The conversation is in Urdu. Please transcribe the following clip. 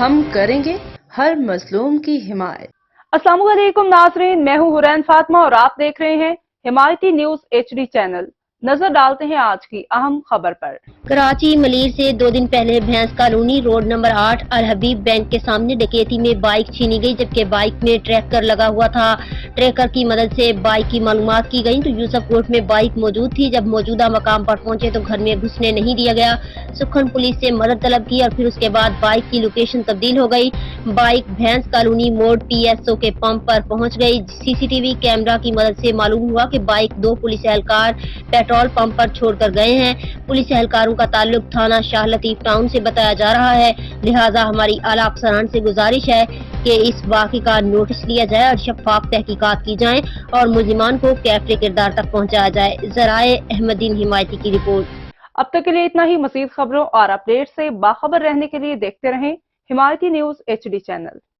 ہم کریں گے ہر مظلوم کی حمایت۔ السلام علیکم ناظرین، میں ہوں حورین فاطمہ اور آپ دیکھ رہے ہیں حمایتی نیوز HD چینل۔ نظر ڈالتے ہیں آج کی اہم خبر پر۔ کراچی ملیر سے 2 دن پہلے بھینس کالونی روڈ نمبر 8 الحبیب بینک کے سامنے ڈکیتی میں بائک چھینی گئی، جبکہ بائک میں ٹریکر لگا ہوا تھا۔ ٹریکر کی مدد سے بائک کی معلومات کی گئی تو یوسف کوٹ میں بائک موجود تھی۔ جب موجودہ مقام پر پہنچے تو گھر میں گھسنے نہیں دیا گیا۔ سکھن پولیس سے مدد طلب کی اور پھر اس کے بعد بائک کی لوکیشن تبدیل ہو گئی۔ بائک بھینس کالونی موڑ PSO کے پمپ پر پہنچ گئی۔ CCTV کیمرہ کی مدد سے معلوم ہوا کہ بائک 2 پولیس اہلکار پیٹرول پمپ پر چھوڑ کر گئے ہیں۔ پولیس اہلکاروں کا تعلق تھانہ شاہ لطیف ٹاؤن سے بتایا جا رہا ہے، لہٰذا ہماری اعلیٰ افسران سے گزارش ہے کہ اس واقعے کا نوٹس لیا جائے اور شفاف تحقیقات کی جائیں اور ملزمان کو کیفر کردار تک پہنچایا جائے۔ ذرائع احمدین حمایتی کی رپورٹ۔ اب تک کے لیے اتنا ہی۔ مزید خبروں اور اپڈیٹ سے باخبر رہنے کے لیے دیکھتے رہیں حمایتی نیوز HD چینل۔